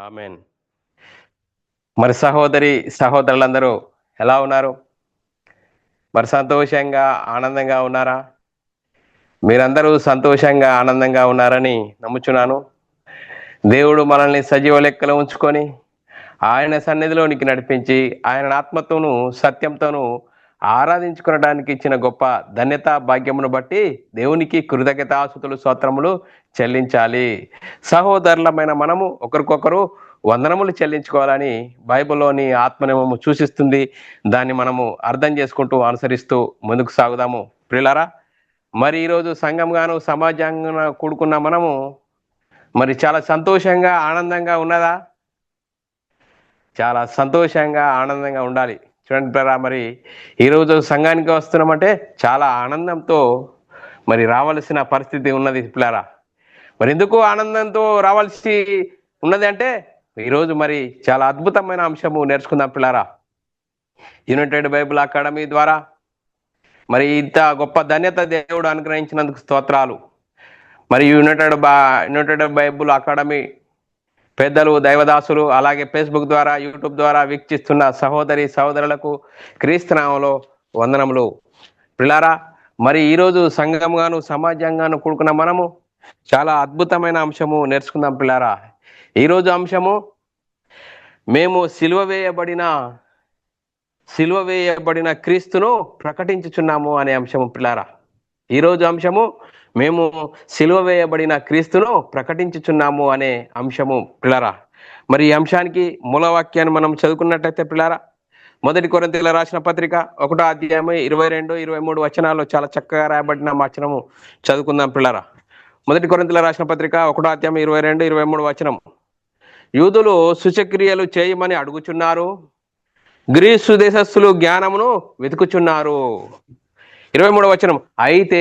Amen. మరి సహోదరులందరూ ఎలా ఉన్నారు? మరి సంతోషంగా, ఆనందంగా ఉన్నారా? మీరందరూ సంతోషంగా, ఆనందంగా ఉన్నారని నమ్ముచున్నాను. దేవుడు మనల్ని సజీవ లెక్కలో ఉంచుకొని, ఆయన సన్నిధిలోనికి నడిపించి, ఆయన ఆత్మతోనూ, సత్యంతోనూ ఆరాధించుకొనడానికి ఇచ్చిన గొప్ప ధన్యత, భాగ్యమును బట్టి దేవునికి కృతజ్ఞతాస్తుతులు, స్తోత్రములు చెల్లించాలి. సహోదరులమైన మనము ఒకరికొకరు వందనములు చెల్లించుకోవాలని బైబిల్లోని ఆత్మనియమము సూచిస్తుంది. దాన్ని మనము అర్థం చేసుకుంటూ, అనుసరిస్తూ ముందుకు సాగుదాము. ప్రియులారా, మరి ఈరోజు సంఘంగాను, సమాజంగా కూడుకున్న మనము మరి చాలా సంతోషంగా, ఆనందంగా ఉన్నదా? చాలా సంతోషంగా, ఆనందంగా ఉండాలి. చూడండి ప్రియులారా, మరి ఈరోజు సంఘానికి వస్తున్నామంటే చాలా ఆనందంతో మరి రావాల్సిన పరిస్థితి ఉన్నది ప్రియులారా. మరి ఎందుకు ఆనందంతో రావాల్సి ఉన్నది అంటే, ఈరోజు మరి చాలా అద్భుతమైన అంశము నేర్చుకుందాం పిల్లారా. యునైటెడ్ బైబిల్ అకాడమీ ద్వారా మరి ఇంత గొప్ప ధన్యత దేవుడు అనుగ్రహించినందుకు స్తోత్రాలు. మరి యునైటెడ్ బైబిల్ అకాడమీ పెద్దలు, దైవదాసులు, అలాగే ఫేస్బుక్ ద్వారా, యూట్యూబ్ ద్వారా వీక్షిస్తున్న సహోదరులకు క్రీస్తునామంలో వందనములు. పిల్లారా, మరి ఈరోజు సంఘంగాను, సమాజంగాను కూడుకున్న మనము చాలా అద్భుతమైన అంశము నేర్చుకుందాం పిల్లారా. ఈరోజు అంశము మేము సిలువ వేయబడిన క్రీస్తును ప్రకటించుచున్నాము అనే అంశము పిల్లారా. ఈరోజు అంశము మేము సిలువ వేయబడిన క్రీస్తును ప్రకటించుచున్నాము అనే అంశము పిల్లారా. మరి ఈ అంశానికి మూలవాక్యాన్ని మనం చదువుకున్నట్టయితే పిల్లారా, 1 కొరింథీయులకు రాసిన పత్రిక 1వ అధ్యాయం 22, 23 వచనాల్లో చాలా చక్కగా రాయబడిన వచనము చదువుకుందాం పిల్లారా. 1 కొరింథీయులకు రాసిన పత్రిక 1వ అధ్యాయం 22, 23 వచనం. యూదులు సూచక్రియలు చేయమని అడుగుచున్నారు, గ్రీసు దేశస్థులు జ్ఞానమును వెతుకుచున్నారు. 23వ వచనం, అయితే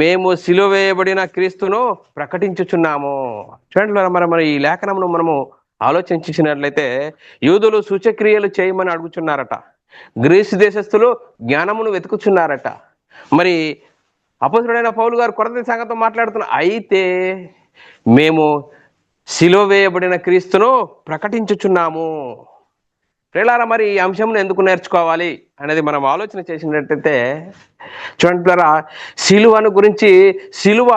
మేము సిలువ వేయబడిన క్రీస్తును ప్రకటించుచున్నాము. చూడండి మరి ఈ లేఖనమును మనము ఆలోచించినట్లయితే, యూదులు సూచక్రియలు చేయమని అడుగుచున్నారట, గ్రీసు దేశస్థులు జ్ఞానమును వెతుకుచున్నారట. మరి అపొస్తలుడైన పౌలు గారు కొరింథీ సంఘంతో మాట్లాడుతున్న, అయితే మేము సిలువ వేయబడిన క్రీస్తును ప్రకటించుచున్నాము. ప్రియులారా, మరి ఈ అంశంను ఎందుకు నేర్చుకోవాలి అనేది మనం ఆలోచన చేసినట్టయితే, చూడండి ప్రియులారా, సిలువను గురించి, సిలువ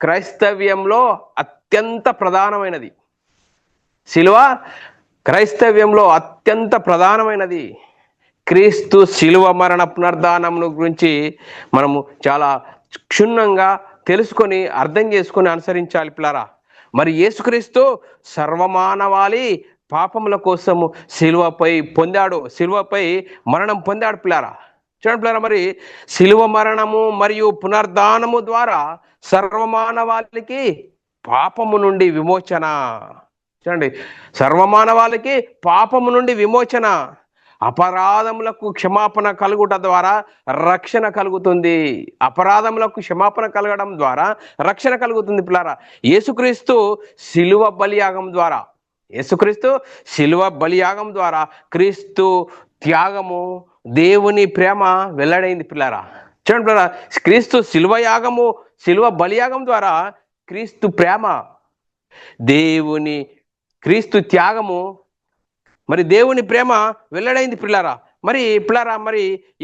క్రైస్తవ్యంలో అత్యంత ప్రధానమైనది. సిలువ క్రైస్తవ్యంలో అత్యంత ప్రధానమైనది. క్రీస్తు సిలువ మరణ పునర్ధానమును గురించి మనము చాలా క్షుణ్ణంగా తెలుసుకొని, అర్థం చేసుకొని అనుసరించాలి పిల్లారా. మరి యేసుక్రీస్తు సర్వమానవాళి పాపముల కోసము సిలువపై మరణం పొందాడు పిల్లారా. చూడండి పిల్లారా, మరి సిలువ మరణము మరియు పునర్ధానము ద్వారా సర్వమానవాళికి పాపము నుండి విమోచన. చూడండి, సర్వమానవాళికి పాపము నుండి విమోచన, అపరాధములకు క్షమాపణ కలుగుట ద్వారా రక్షణ కలుగుతుంది. అపరాధములకు క్షమాపణ కలగడం ద్వారా రక్షణ కలుగుతుంది పిల్లారా. యేసుక్రీస్తు సిలువ బలియాగం ద్వారా క్రీస్తు త్యాగము, దేవుని ప్రేమ వెల్లడైంది పిల్లారా. చూడండి పిల్లారా, క్రీస్తు సిలువ బలియాగం ద్వారా క్రీస్తు ప్రేమ, క్రీస్తు త్యాగము, మరి దేవుని ప్రేమ వెల్లడైంది పిల్లారా. మరి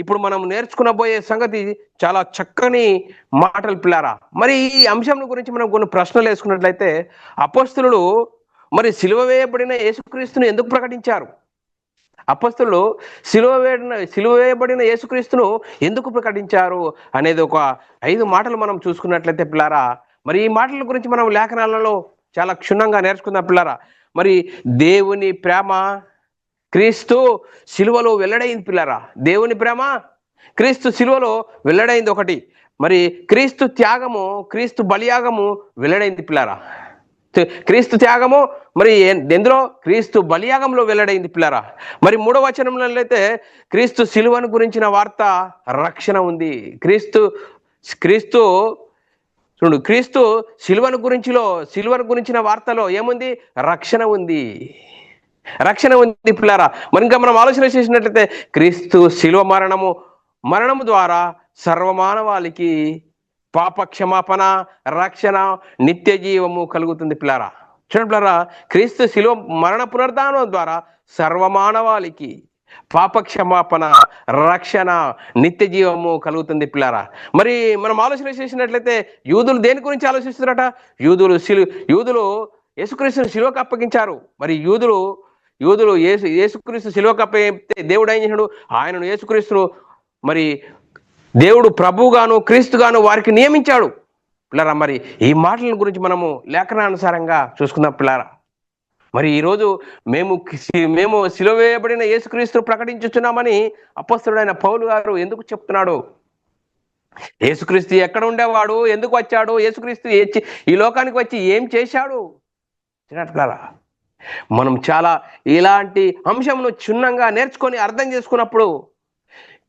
ఇప్పుడు మనం నేర్చుకునబోయే సంగతి చాలా చక్కని మాటలు పిల్లారా. మరి ఈ అంశం గురించి మనం కొన్ని ప్రశ్నలు వేసుకున్నట్లయితే, అపొస్తలులు మరి సిలువ వేయబడిన యేసుక్రీస్తును ఎందుకు ప్రకటించారు? అపొస్తలులు సిలువ వేయబడిన యేసుక్రీస్తును ఎందుకు ప్రకటించారు అనేది ఒక 5 మాటలు మనం చూసుకున్నట్లయితే పిల్లారా, మరి ఈ మాటల గురించి మనం లేఖనాలలో చాలా క్షుణ్ణంగా నేర్చుకుందాం పిల్లారా. మరి దేవుని ప్రేమ క్రీస్తు సిలువలో వెల్లడైంది పిల్లారా. దేవుని ప్రేమ క్రీస్తు సిలువలో వెల్లడైంది ఒకటి. మరి క్రీస్తు త్యాగము, క్రీస్తు బలియాగము వెల్లడైంది పిల్లారా. క్రీస్తు త్యాగము మరి ఎందులో? క్రీస్తు బలియాగంలో వెల్లడైంది పిల్లారా. మరి 3వ వచనంలో అయితే క్రీస్తు సిలువను గురించిన వార్త రక్షణ ఉంది. క్రీస్తు సిలువను గురించిన వార్తలో ఏముంది? రక్షణ ఉంది పిల్లారా. మరి ఇంకా మనం ఆలోచన చేసినట్లయితే, క్రీస్తు సిలువ మరణము ద్వారా సర్వమానవాళికి పాప క్షమాపణ, రక్షణ, నిత్య జీవము కలుగుతుంది పిల్లారా. చూడండి, క్రీస్తు శిలువ మరణ పునరుద్ధానం ద్వారా సర్వమానవాళికి పాపక్షమాపణ, రక్షణ, నిత్య జీవము కలుగుతుంది పిల్లారా. మరి మనం ఆలోచన చేసినట్లయితే యూదులు దేని గురించి ఆలోచిస్తున్నారట? యూదులు యేసుక్రీస్తుని శిలువకు అప్పగించారు. మరి యూదులు యేసుక్రీస్తు శిలువకు అప్పగిస్తే దేవుడు ఏం చేశాడు? ఆయనను యేసుక్రీస్తును మరి దేవుడు ప్రభువుగాను క్రీస్తుగాను వారికి నియమించాడు పిల్లారా. మరి ఈ మాటల గురించి మనము లేఖనానుసారంగా చూసుకుందాం పిల్లారా. మరి ఈరోజు మేము సిలువ వేయబడిన యేసుక్రీస్తును ప్రకటించుచున్నామని అపొస్తలుడైన పౌలు గారు ఎందుకు చెప్తున్నాడు? యేసుక్రీస్తు ఎక్కడ ఉండేవాడు? ఎందుకు వచ్చాడు? యేసుక్రీస్తు ఈ లోకానికి వచ్చి ఏం చేశాడు? మనం చాలా ఇలాంటి అంశంను క్షుణ్ణంగా నేర్చుకొని అర్థం చేసుకున్నప్పుడు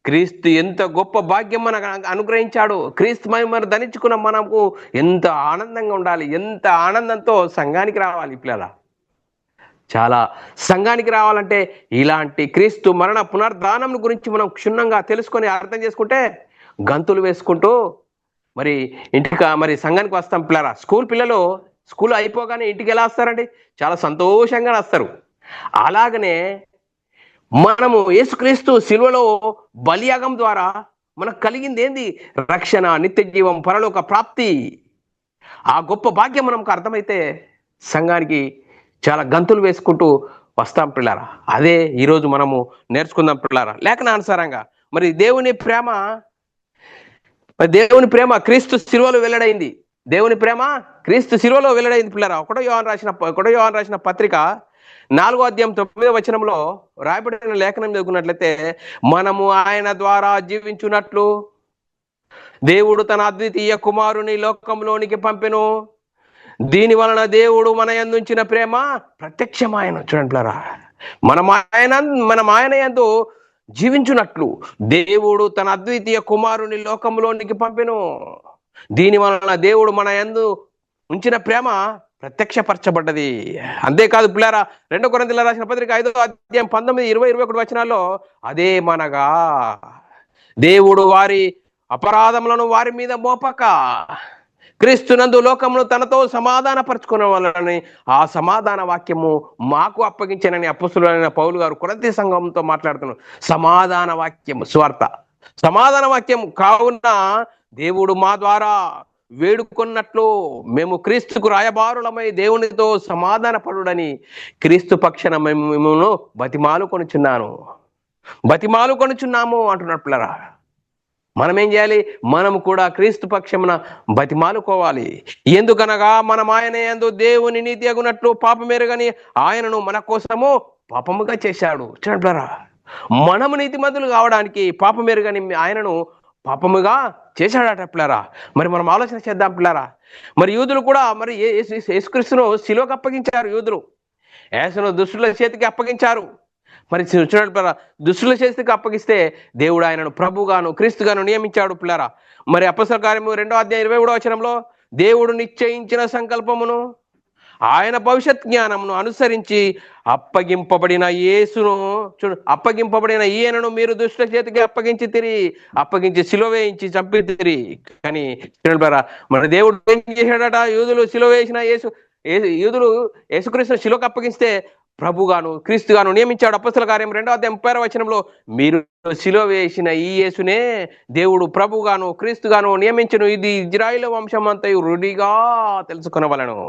క్రీస్తు ఎంత గొప్ప భాగ్యం మనకు అనుగ్రహించాడు, క్రీస్తు మహిమను ధరించుకున్న మనకు ఎంత ఆనందంగా ఉండాలి, ఎంత ఆనందంతో సంఘానికి రావాలి పిల్లల. చాలా సంఘానికి రావాలంటే ఇలాంటి క్రీస్తు మరణ పునర్ధానం గురించి మనం క్షుణ్ణంగా తెలుసుకొని అర్థం చేసుకుంటే గంతులు వేసుకుంటూ మరి మరి సంఘానికి వస్తాం పిల్లరా. పిల్లలు స్కూల్ అయిపోగానే ఇంటికి ఎలా వస్తారండి? చాలా సంతోషంగా వస్తారు. అలాగనే మనము యేసుక్రీస్తు శిలువలో బలియాగం ద్వారా మనకు కలిగింది ఏంది? రక్షణ, నిత్య జీవం, పరలోక ప్రాప్తి. ఆ గొప్ప భాగ్యం మనకు అర్థమైతే సంఘానికి చాలా గంతులు వేసుకుంటూ వస్తాం పిల్లారా. అదే ఈరోజు మనము నేర్చుకుందాం పిల్లారా లేఖనానుసారంగా. మరి దేవుని ప్రేమ క్రీస్తు శిలువలో వెల్లడైంది. దేవుని ప్రేమ క్రీస్తు శిలువలో వెల్లడైంది పిల్లారా. ఒకటో యోహాను రాసిన పత్రిక 4వ అధ్యాయం 9వ వచనంలో రాయబడిన లేఖనం చదువుకున్నట్లయితే, మనము ఆయన ద్వారా జీవించున్నట్లు దేవుడు తన అద్వితీయ కుమారుని లోకంలోనికి పంపెను. దీని వలన దేవుడు మన యందు ఉంచిన ప్రేమ ప్రత్యక్షమాయను. చూడండి పిల్లరా, మనం ఆయన యందు జీవించున్నట్లు దేవుడు తన అద్వితీయ కుమారుని లోకంలోనికి పంపెను. దీని వలన దేవుడు మన యందు ఉంచిన ప్రేమ ప్రత్యక్షపరచబడ్డది. అంతేకాదు పిల్లారా, 2 కొరింథీయులకు రాసిన పత్రిక 5వ అధ్యాయం 19, 20, 21 వచనాల్లో అదే మనగా దేవుడు వారి అపరాధములను వారి మీద మోపక క్రీస్తునందు లోకమును తనతో సమాధానపరచుకునే వాళ్ళని ఆ సమాధాన వాక్యము మాకు అప్పగించానని అపొస్తలుడైన పౌలు గారు కొరింథీ సంఘంతో మాట్లాడుతున్నారు. సమాధాన వాక్యము, స్వార్థ సమాధాన వాక్యం కావున దేవుడు మా ద్వారా వేడుకొన్నట్లు మేము క్రీస్తుకు రాయబారులమై దేవునితో సమాధాన పడుడని క్రీస్తు పక్షాన మేము బతిమాలు కొనుచున్నాము అంటున్నాడు పిల్లరా. మనం ఏం చేయాలి? మనము కూడా క్రీస్తు పక్షమున బతిమాలుకోవాలి. ఎందుకనగా మనం ఆయన యందు దేవుని నీతి అగునట్లు పాపమెరుగని ఆయనను మన కోసము పాపముగా చేశాడు. చూడండి, మనము నీతిమంతులు కావడానికి పాపమెరుగని ఆయనను పాపముగా చేశాడట పిల్లరా. మరి మనం ఆలోచన చేద్దాం పిల్లరా. మరి యూదులు కూడా మరి యేసుక్రీస్తును శిలువకు అప్పగించారు. యేసును దుష్టుల చేతికి అప్పగించారు. మరి చూడండి పిల్లరా, దుష్టుల చేతికి అప్పగిస్తే దేవుడు ఆయనను ప్రభుగాను క్రీస్తుగాను నియమించాడు పిల్లరా. మరి అపొస్తలుల కార్యము 2వ అధ్యాయం 23వ వచనంలో దేవుడు నిశ్చయించిన సంకల్పమును ఆయన భవిష్యత్ జ్ఞానమును అనుసరించి అప్పగింపబడిన ఈయనను మీరు దుష్టుల చేతికి అప్పగించి సిలువ వేయించి చంపితిరి. కానీ మన దేవుడు ఏం చేశాడట? యూదులు సిలువ వేసిన యూదులు యేసుక్రీస్తు సిలువకు అప్పగిస్తే ప్రభుగాను క్రీస్తుగాను నియమించాడు. అపొస్తలుల కార్యం 2వ అధ్యాయం 30వ వచనంలో మీరు సిలువ వేసిన ఈ యేసునే దేవుడు ప్రభుగాను క్రీస్తుగాను నియమించును. ఇది ఇజ్రాయేలు వంశం అంతయు రుడిగా తెలుసుకొనవలెను.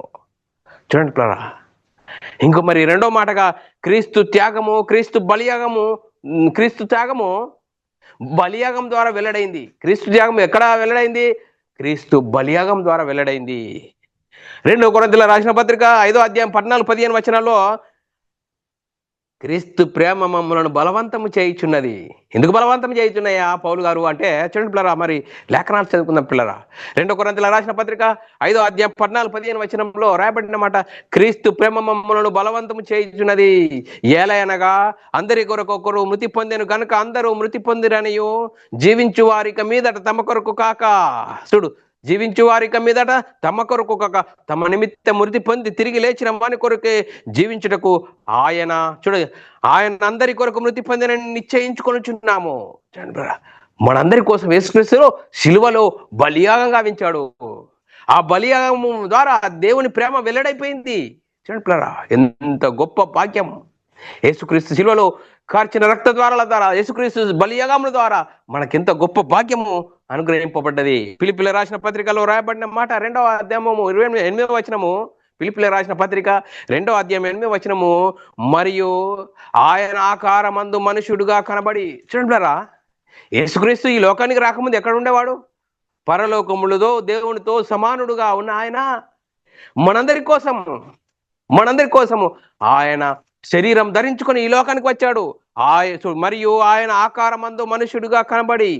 చూడండి పిల్లరా, ఇంకో మరి రెండో మాటగా క్రీస్తు త్యాగము బలియాగం ద్వారా వెల్లడైంది. క్రీస్తు త్యాగం ఎక్కడ వెల్లడైంది? క్రీస్తు బలియాగం ద్వారా వెల్లడైంది. 2 కొరింథీయులకు రాసిన పత్రిక 5వ అధ్యాయం 14, 15 వచనాల్లో క్రీస్తు ప్రేమ మమ్మలను బలవంతము చేయుచున్నది. ఎందుకు బలవంతం చేయుచున్నాయా పౌలు గారు అంటే చూడండి పిల్లరా, మరి లేఖనాలు చదువుకుందాం పిల్లరా. 2 కొరింథీయులకు రాసిన పత్రిక 5వ అధ్యాయం 14, 15 వచనంలో రాయబడిన మాట, క్రీస్తు ప్రేమ మమ్మలను బలవంతము చేయుచున్నది. ఏలయనగా అందరి కొరకు ఒకరు మృతి పొందెను కనుక అందరూ మృతి పొందిరనియు జీవించు వారిక మీదట తమ కొరకు కాక, చూడు, జీవించు వారిక మీదట తమ కొరకు కాక తమ నిమిత్త మృతి పొంది తిరిగి లేచిన వాని కొరకే జీవించుటకు ఆయన అందరి కొరకు మృతి పొందినని నిశ్చయించుకొనుచున్నాము. మనందరి కోసం యేసుక్రీస్తును సిలువలో బలియాగంగా గావించాడు. ఆ బలియాగం ద్వారా దేవుని ప్రేమ వెల్లడైపోయింది. చూడండి పిల్లరా, ఎంత గొప్ప భాగ్యం. యేసుక్రీస్తు శిలువలో కార్చిన రక్త ద్వారా యేసుక్రీస్తు బలియాగముల ద్వారా మనకెంత గొప్ప భాగ్యము అనుగ్రహింపబడ్డది. పిలిపిల రాసిన పత్రికలో రాయబడిన మాట 2వ అధ్యాయము 28వ వచనము. పిలిపిల రాసిన పత్రిక 2వ అధ్యాయం 8వ వచనము. మరియు ఆయన ఆకారమందు మనుషుడుగా కనబడి. చూడండి పిల్లరా, యేసుక్రీస్తు ఈ లోకానికి రాకముందు ఎక్కడ ఉండేవాడు? పరలోకములతో దేవునితో సమానుడుగా ఉన్న ఆయన మనందరి కోసము ఆయన శరీరం ధరించుకొని ఈ లోకానికి వచ్చాడు. మరియు ఆయన ఆకారమందు మనుషుడుగా కనబడి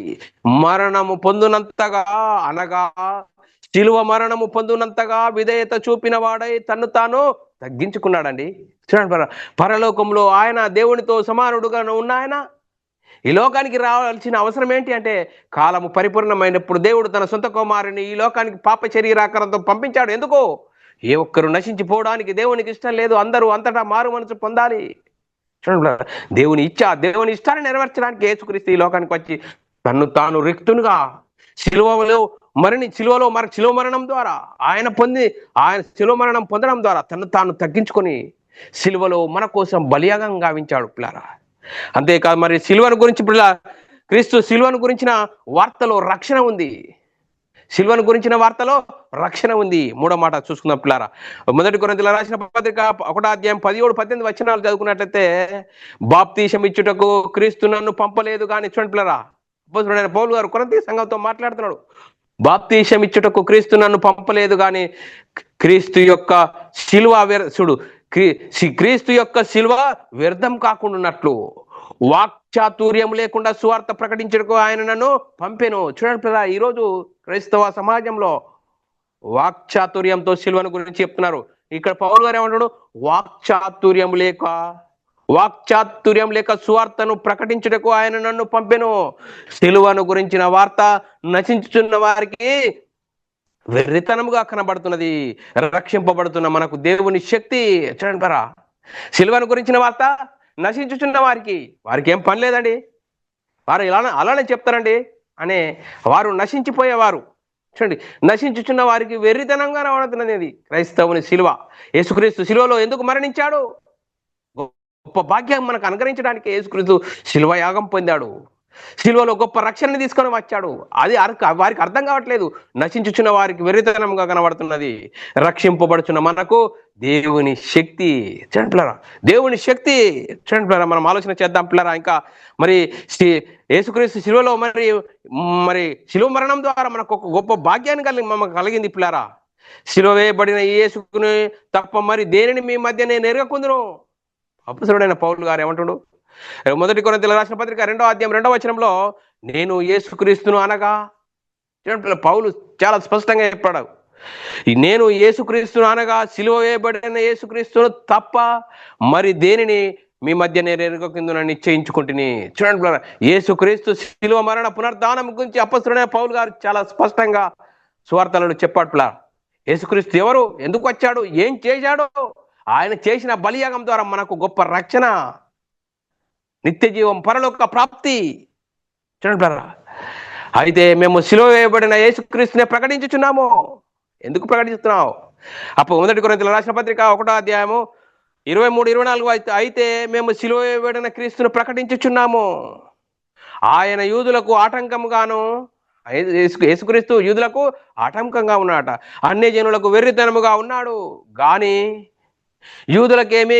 మరణము పొందునంతగా, అనగా శిలువ మరణము పొందునంతగా విధేయత చూపిన వాడై తన్ను తాను తగ్గించుకున్నాడండి. చూడండి, పరలోకంలో ఆయన దేవునితో సమానుడుగా ఉన్న ఆయన ఈ లోకానికి రావాల్సిన అవసరం ఏంటి అంటే, కాలము పరిపూర్ణమైనప్పుడు దేవుడు తన సొంత కుమారుని ఈ లోకానికి పాప శరీరాకారంతో పంపించాడు. ఎందుకో? ఏ ఒక్కరు నశించిపోవడానికి దేవునికి ఇష్టం లేదు. అందరూ అంతటా మారు మనసు పొందాలి. చూడండి, దేవుని ఇష్టాన్ని నెరవేర్చడానికి యేసుక్రీస్తు ఈ లోకానికి వచ్చి తన్ను తాను రిక్తునుగా శిలువ మరణం ద్వారా ఆయన శిలువ మరణం పొందడం ద్వారా తన్ను తాను తగ్గించుకొని శిలువలో మన కోసం బలియాగం గావించాడు పిల్లారా. అంతేకాదు, మరి సిలువను గురించి క్రీస్తు సిలువను గురించిన వార్తలో రక్షణ ఉంది. సిలువను గురించిన వార్తలో రక్షణ ఉంది. 3వ మాట చూసుకుందాం పిల్లారా. 1 కొరింథీయుల రాసిన పత్రిక 1వ అధ్యాయం 17-18 వచనాలు చదువుకున్నట్లయితే, బాప్తీసం ఇచ్చుటకు క్రీస్తు నన్ను పంపలేదు కానీ. చూడండి పిల్లారా, అపోస్తలుడైన పౌలు గారు కొరింథీ సంఘంతో మాట్లాడుతున్నాడు. బాప్తీసం ఇచ్చుటకు క్రీస్తు నన్ను పంపలేదు కానీ క్రీస్తు యొక్క శిలువ వ్యర్థం కాకుండాన్నట్లు వాక్చాతుర్యం లేకుండా సువార్త ప్రకటించడానికి ఆయన నన్ను పంపెను. చూడండి పిల్లరా, ఈరోజు క్రైస్తవ సమాజంలో వాక్చాతుర్యంతో శిలువను గురించి చెప్తున్నారు. ఇక్కడ పౌలు గారు ఏమంటాడు? వాక్చాతుర్యం లేక సువార్తను ప్రకటించుటకు ఆయన నన్ను పంపెను. శిలువను గురించిన వార్త నశించుచున్న వారికి వెర్రితనముగా కనబడుతున్నది. రక్షింపబడుతున్న మనకు దేవుని శక్తి. చూడండి పరా, శిలువను గురించిన వార్త నశించుచున్న వారికి ఏం పని లేదండి. వారు అలానే చెప్తారండి అనే వారు నశించిపోయేవారు. చూడండి, నశించుచున్న వారికి వెర్రితనంగా కనబడుతున్నది క్రైస్తవుని శిలువ. యేసుక్రీస్తు శిలువలో ఎందుకు మరణించాడు? గొప్ప భాగ్యం మనకు అనుగ్రహించడానికి యేసుక్రీస్తు శిలువ యాగం పొందాడు. శిలువలో గొప్ప రక్షణని తీసుకొని వచ్చాడు. అది వారికి అర్థం కావట్లేదు. నశించుచున్న వారికి వెర్రితనంగా కనబడుతున్నది. రక్షింపబడుచున్న మనకు దేవుని శక్తి. చూడండి పిల్లరా, దేవుని శక్తి. చూడండి పిల్లరా, మనం ఆలోచన చేద్దాం పిల్లరా. ఇంకా మరి యేసుక్రీస్తు శిలువలో మరి శిలువ మరణం ద్వారా మనకు ఒక గొప్ప భాగ్యాన్ని కలిగింది పిల్లరా. శిలువ వేయబడిన యేసుకుని తప్ప మరి దేనిని మీ మధ్య నేను ఎరగకుందును. అపోస్తలుడైన పౌలు గారు ఏమంటాడు? 1 కొరింథీయుల రాసిన పత్రిక 2వ అధ్యాయం 2వ వచనంలో, నేను యేసుక్రీస్తును అనగా. చూడండి, పౌలు చాలా స్పష్టంగా చెప్పాడు, నేను యేసుక్రీస్తును అనగా శిలువ వేయబడిన యేసుక్రీస్తును తప్ప మరి దేనిని మీ మధ్య నేను ఎరగకుందునని నిశ్చయించుకుంటుని. చూడండి, యేసుక్రీస్తు శిలువ మరణ పునరుద్ధానం గురించి అపోస్తలుడైన పౌలు గారు చాలా స్పష్టంగా సువార్తలలో చెప్పాడు పిల్ల. యేసుక్రీస్తు ఎవరు, ఎందుకు వచ్చాడు, ఏం చేశాడు, ఆయన చేసిన బలియాగం ద్వారా మనకు గొప్ప రక్షణ, నిత్య జీవం, పరలోక ప్రాప్తి. చూడండి, అయితే మేము శిలువ వేయబడిన యేసుక్రీస్తునే ప్రకటించుచున్నాము. ఎందుకు ప్రకటిస్తున్నావు? 1 కొరింథీయుల రాసిన పత్రిక 1వ అధ్యాయము 23-24 అయితే మేము శిలువ వేయబడిన క్రీస్తును ప్రకటించుచున్నాము. ఆయన యూదులకు ఆటంకంగాను, యేసుక్రీస్తు యూదులకు ఆటంకంగా ఉన్నాడట, అన్య జనులకు వెర్రితనముగా ఉన్నాడు. గాని యూదులకేమి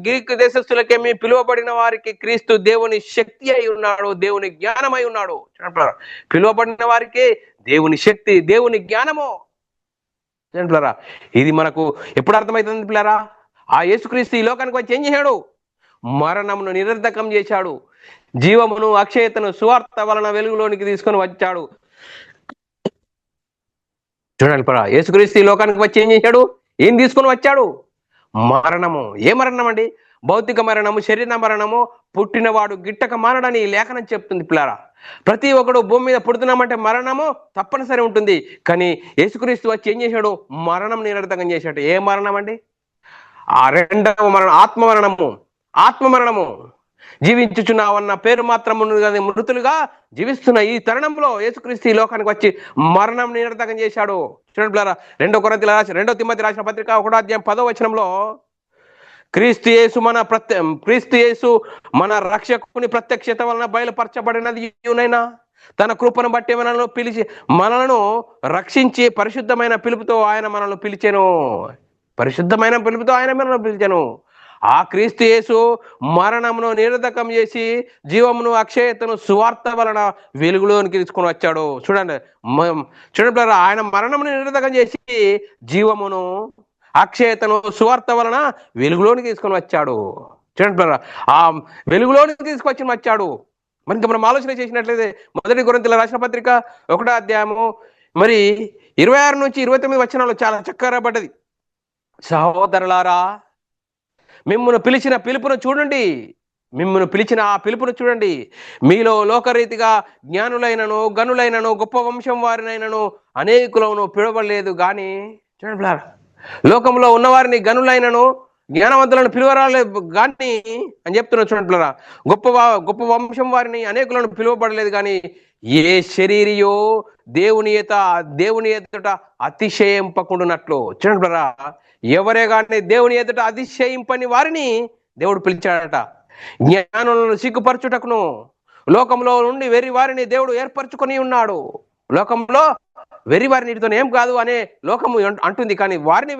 గ్రీక్ దేశస్థులకేమి పిలువబడిన వారికి క్రీస్తు దేవుని శక్తి అయి ఉన్నాడు, దేవుని జ్ఞానమై ఉన్నాడు. పిలువబడిన వారికి దేవుని శక్తి, దేవుని జ్ఞానము. పిల్లరా, ఇది మనకు ఎప్పుడు అర్థమవుతుంది పిల్లరా? ఆ యేసుక్రీస్తు ఈ లోకానికి వచ్చి ఏం చేశాడు? మరణమును నిరర్ధకం చేశాడు, జీవమును అక్షయతను సువార్త వలన వెలుగులోనికి తీసుకొని వచ్చాడు. చూడండి పిల్లరా, యేసుక్రీస్తు ఈ లోకానికి వచ్చి ఏం చేశాడు? ఏం తీసుకొని వచ్చాడు? మరణము. ఏ మరణం అండి? భౌతిక మరణము, శరీర మరణము. పుట్టినవాడు గిట్టక మానడని ఈ లేఖనం చెప్తుంది పిల్లారా. ప్రతి ఒక్కడు భూమి మీద పుడుతున్నామంటే మరణము తప్పనిసరి ఉంటుంది. కానీ యేసుక్రీస్తు వచ్చి ఏం చేశాడు? మరణం నిరర్థకం చేశాడు. ఏ మరణం అండి? ఆ 2వ మరణం, ఆత్మ మరణము. జీవించుచున్నావన్న పేరు మాత్రం మృతులుగా జీవిస్తున్న ఈ తరుణంలో యేసుక్రీస్తు ఈ లోకానికి వచ్చి మరణం నిరర్ధకం చేశాడు. చూడండి పిల్లరా, 2 తిమోతి రాసిన పత్రిక 1:10 క్రీస్తు యేసు మన రక్షకుని ప్రత్యక్షత వలన బయలుపరచబడినది యునైనా తన కృపను బట్టి మనలను రక్షించి పరిశుద్ధమైన పిలుపుతో ఆయన మనల్ని పిలిచెను. ఆ క్రీస్తు యేసు మరణమును నిరర్ధకం చేసి జీవమును అక్షయతను సువార్త వలన వెలుగులోనికి తీసుకొని వచ్చాడు. చూడండి ఆయన మరణమును నిరర్ధకం చేసి జీవమును అక్షయతను సువార్త వలన వెలుగులోనికి తీసుకొని వచ్చాడు. చూడండి ఆ వెలుగులోనికి తీసుకొచ్చి వచ్చాడు. మరి ఇంకా మనం ఆలోచన చేసినట్లయితే 1 కొరింథీయుల రాసిన పత్రిక 1:26-29 చాలా చక్కగా రాబడ్డది. సహోదరులారా, మిమ్మును పిలిచిన ఆ పిలుపును చూడండి. మీలో లోకరీతిగా జ్ఞానులైనను గనులైనను గొప్ప వంశం వారినైనను అనేకులను పిలువబడలేదు గాని, చూడండి లోకంలో ఉన్నవారిని గనులైనను జ్ఞానవంతులను పిలువరాలేదు గాని అని చెప్తున్నా. చూడండి పిల్లరా, గొప్ప వంశం వారిని అనేకులను పిలువబడలేదు కానీ ఏ శరీరియో దేవుని ఎదుట అతిశయింపకుండునట్లు. చూడండి పిల్లరా, ఎవరే కానీ దేవుని ఎదుట అతిశయింపని వారిని దేవుడు పిలిచాడట. జ్ఞానులను సిగ్గుపరచుటకును లోకంలో నుండి వెర్రి వారిని దేవుడు ఏర్పరచుకొని ఉన్నాడు. లోకంలో వెర్రి వారిని వీటితో ఏం కాదు అనే లోకము అంటుంది, కానీ వారిని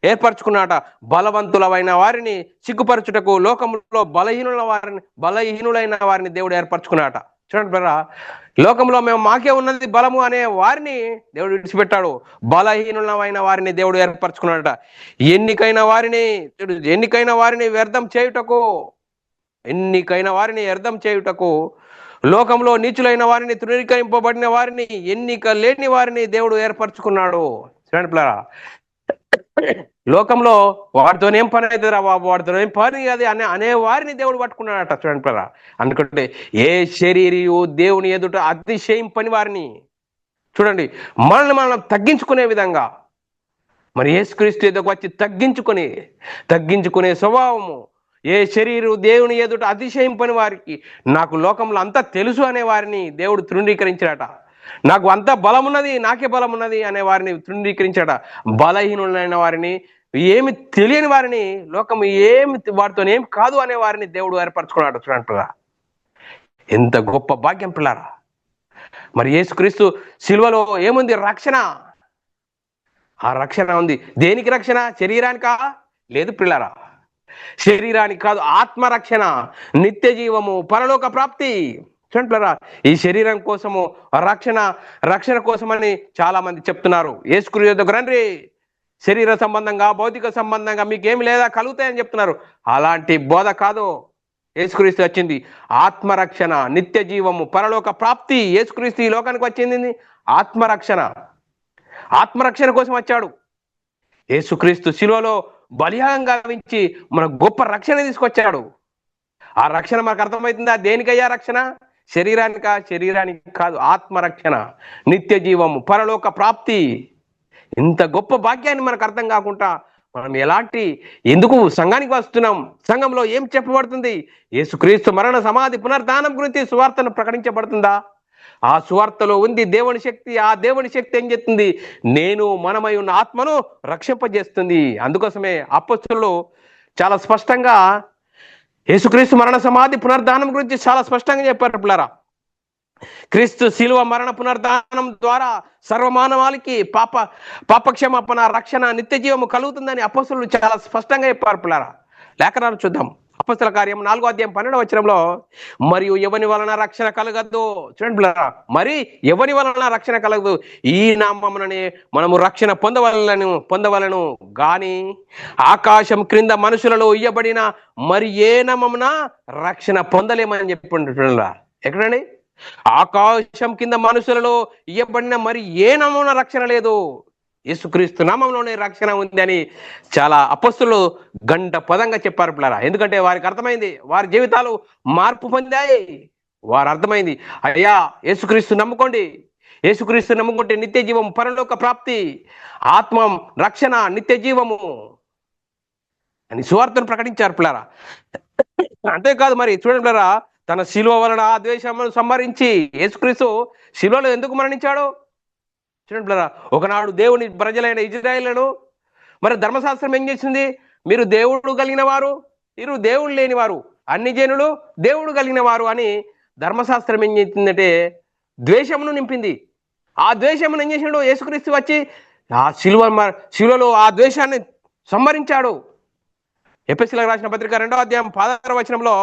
ఏర్పరచుకున్నాట. బలవంతులైన వారిని సిగ్గుపరచుటకు లోకంలో బలహీనులైన వారిని దేవుడు ఏర్పరచుకున్నాట. చూడండి బ్రదరా, లోకంలో మాకే ఉన్నది బలము అనే వారిని దేవుడు విడిచిపెట్టాడు. బలహీనులమైన వారిని దేవుడు ఏర్పరచుకున్నాడట. ఎన్నికైన వారిని వ్యర్థం చేయుటకు లోకంలో నీచులైన వారిని, తృణీకరింపబడిన వారిని, ఎన్నిక లేని వారిని దేవుడు ఏర్పరచుకున్నాడు. చూడండి పిల్లరా, లోకంలో వాడితో ఏం పని అవుతుందిరా బాబు, వాడితో ఏం పని అది అనే వారిని దేవుడు పట్టుకున్నాడట. చూడండి పిల్లరా, అందుకంటే ఏ శరీరియు దేవుని ఎదుట అతిశయింపని వారిని, చూడండి మనం తగ్గించుకునే విధంగా మరి యేసుక్రీస్తు ఎదుకు వచ్చి తగ్గించుకునే స్వభావము. ఏ శరీరు దేవుని ఎదుట అతిశయింపని వారికి, నాకు లోకంలో అంతా తెలుసు అనే వారిని దేవుడు తృణీకరించాడట. నాకు అంత బలమున్నది, నాకే బలమున్నది అనే వారిని తృణీకరించాడట. బలహీనులైన వారిని, ఏమి తెలియని వారిని, లోకం వారితో ఏం కాదు అనే వారిని దేవుడు ఏర్పరచుకున్నాడు. చూడండి పిల్ల, ఎంత గొప్ప భాగ్యం పిల్లారా. మరి యేసుక్రీస్తు సిలువలో ఏముంది? రక్షణ. ఆ రక్షణ ఉంది. దేనికి రక్షణ? శరీరానికా? లేదు పిల్లారా, శరీరానికి కాదు, ఆత్మరక్షణ, నిత్య జీవము, పరలోక ప్రాప్తి. చూడండి పిల్లరా, ఈ శరీరం కోసము రక్షణ కోసమని చాలా మంది చెప్తున్నారు. యేసుక్రీస్తు యొద్దకు రండి, శరీర సంబంధంగా భౌతిక సంబంధంగా మీకేమి లేదా కలుగుతాయని చెప్తున్నారు. అలాంటి బోధ కాదు. యేసుక్రీస్తు వచ్చింది ఆత్మరక్షణ, నిత్య జీవము, పరలోక ప్రాప్తి. యేసుక్రీస్తు ఈ లోకానికి వచ్చింది ఆత్మరక్షణ కోసం వచ్చాడు. యేసుక్రీస్తు శిలువలో బలియాగం గావించి మన గొప్ప రక్షణ తీసుకొచ్చాడు. ఆ రక్షణ మనకు అర్థమవుతుందా? దేనికయ్యా రక్షణ? శరీరానికి కాదు, ఆత్మరక్షణ, నిత్య జీవము, పరలోక ప్రాప్తి. ఇంత గొప్ప భాగ్యాన్ని మనకు అర్థం కాకుండా మనం ఎందుకు సంఘానికి వస్తున్నాం? సంఘంలో ఏం చెప్పబడుతుంది? యేసుక్రీస్తు మరణ, సమాధి, పునరుద్ధానం గురించి సువార్తను ప్రకటించబడుతుందా? ఆ సువార్తలో ఉంది దేవుని శక్తి. ఆ దేవుని శక్తి ఏం చేస్తుంది? మనమై ఉన్న ఆత్మను రక్షింపజేస్తుంది. అందుకోసమే అపొస్తలులు చాలా స్పష్టంగా యేసుక్రీస్తు మరణ, సమాధి, పునరుద్ధానం గురించి చాలా స్పష్టంగా చెప్పారు పిల్లరా. క్రీస్తు శిలువ మరణ పునరుద్ధానం ద్వారా సర్వమానవాళికి పాపక్షమాపణ, రక్షణ, నిత్య జీవము కలుగుతుందని అపొస్తలులు చాలా స్పష్టంగా చెప్పారు పిల్లరా. లేఖనాలు చూద్దాం. అపొస్తల కార్యం 4:12 మరియు ఎవని వలన రక్షణ కలగదు. చూడండి పిల్లరా, మరి ఎవని వలన రక్షణ కలగదు? ఈ నామముననే మనము రక్షణ పొందవలను గాని ఆకాశం క్రింద మనుషులలో ఇయ్యబడిన మరి ఏ నామమున రక్షణ పొందలేమని చెప్పుకుంటున్నా. ఎక్కడండి? ఆకాశం కింద మనుషులలో ఇయ్యబడిన మరి ఏ నామమున రక్షణ లేదు, యేసుక్రీస్తు నామంలోనే రక్షణ ఉంది అని చాలా అపొస్తలులు గంట పదంగా చెప్పారు పిల్లరా. ఎందుకంటే వారికి అర్థమైంది, వారి జీవితాలు మార్పు పొందాయి. వారు అర్థమైంది, అయ్యా యేసుక్రీస్తు నమ్ముకుంటే నిత్య జీవము, పరలోక ప్రాప్తి, ఆత్మ రక్షణ, నిత్య జీవము అని సువార్తను ప్రకటించారు పిల్లరా. అంతేకాదు మరి చూడండి బ్రదరా, తన శిలువ వలన ఆ ద్వేషమును సంహరించి యేసుక్రీస్తు శిలువలో ఎందుకు మరణించాడు చూడండి బ్రదరా. ఒకనాడు దేవుని ప్రజలైన ఇజ్రాయేలును మరి ధర్మశాస్త్రం ఏం చేసింది? మీరు దేవుడు కలిగిన వారు, మీరు దేవుడు లేని వారు, అన్ని జనులు దేవుడు కలిగిన వారు అని ధర్మశాస్త్రం ఏం చేసిందంటే ద్వేషమును నింపింది. ఆ ద్వేషమును ఏం చేసినాడు? యేసుక్రీస్తు వచ్చి ఆ శిలువలో ఆ ద్వేషాన్ని సంహరించాడు. ఎఫెసీయులకు రాసిన పత్రిక 2వ అధ్యాయం 16వ వచనంలో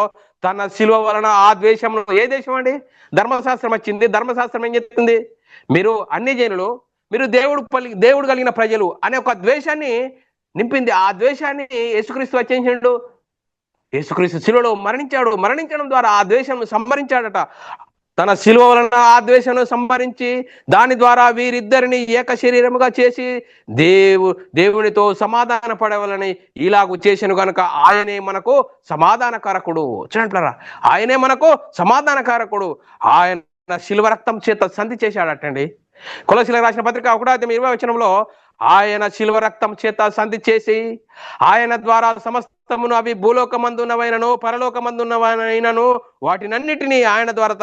తన శిలువ వలన ఆ ద్వేషమును, ఏ దేశం అండి? ధర్మశాస్త్రం వచ్చింది. ధర్మశాస్త్రం ఏం చెప్తుంది? మీరు అన్ని జనులు, మీరు దేవుడు కలిగిన ప్రజలు అనే ఒక ద్వేషాన్ని నింపింది. ఆ ద్వేషాన్ని యేసుక్రీస్తు వచ్చేసిండు. యేసుక్రీస్తు శిలువలో మరణించాడు. మరణించడం ద్వారా ఆ ద్వేషం సంహరించాడట. తన శిలువ వలన ఆ ద్వేషను సంహరించి దాని ద్వారా వీరిద్దరిని ఏక శరీరముగా చేసి దేవునితో సమాధాన పడవలని ఇలాగూ చేసిన కనుక ఆయనే మనకు సమాధానకారకుడు. చూడండి, ఆయనే మనకు సమాధానకారకుడు. ఆయన శిలువ రక్తం చేత సంధి చేశాడటండి. కొలసీలకు రాసిన పత్రిక 1వ అధ్యాయం 20వ వచనంలో ఆయన శిలువ రక్తం చేత సంధి చేసి ఆయన ద్వారా సమస్తమును, అవి భూలోకమందున్నవైనను పరలోకమందున్నవైనను, వాటినన్నిటినీ ఆయన ద్వారా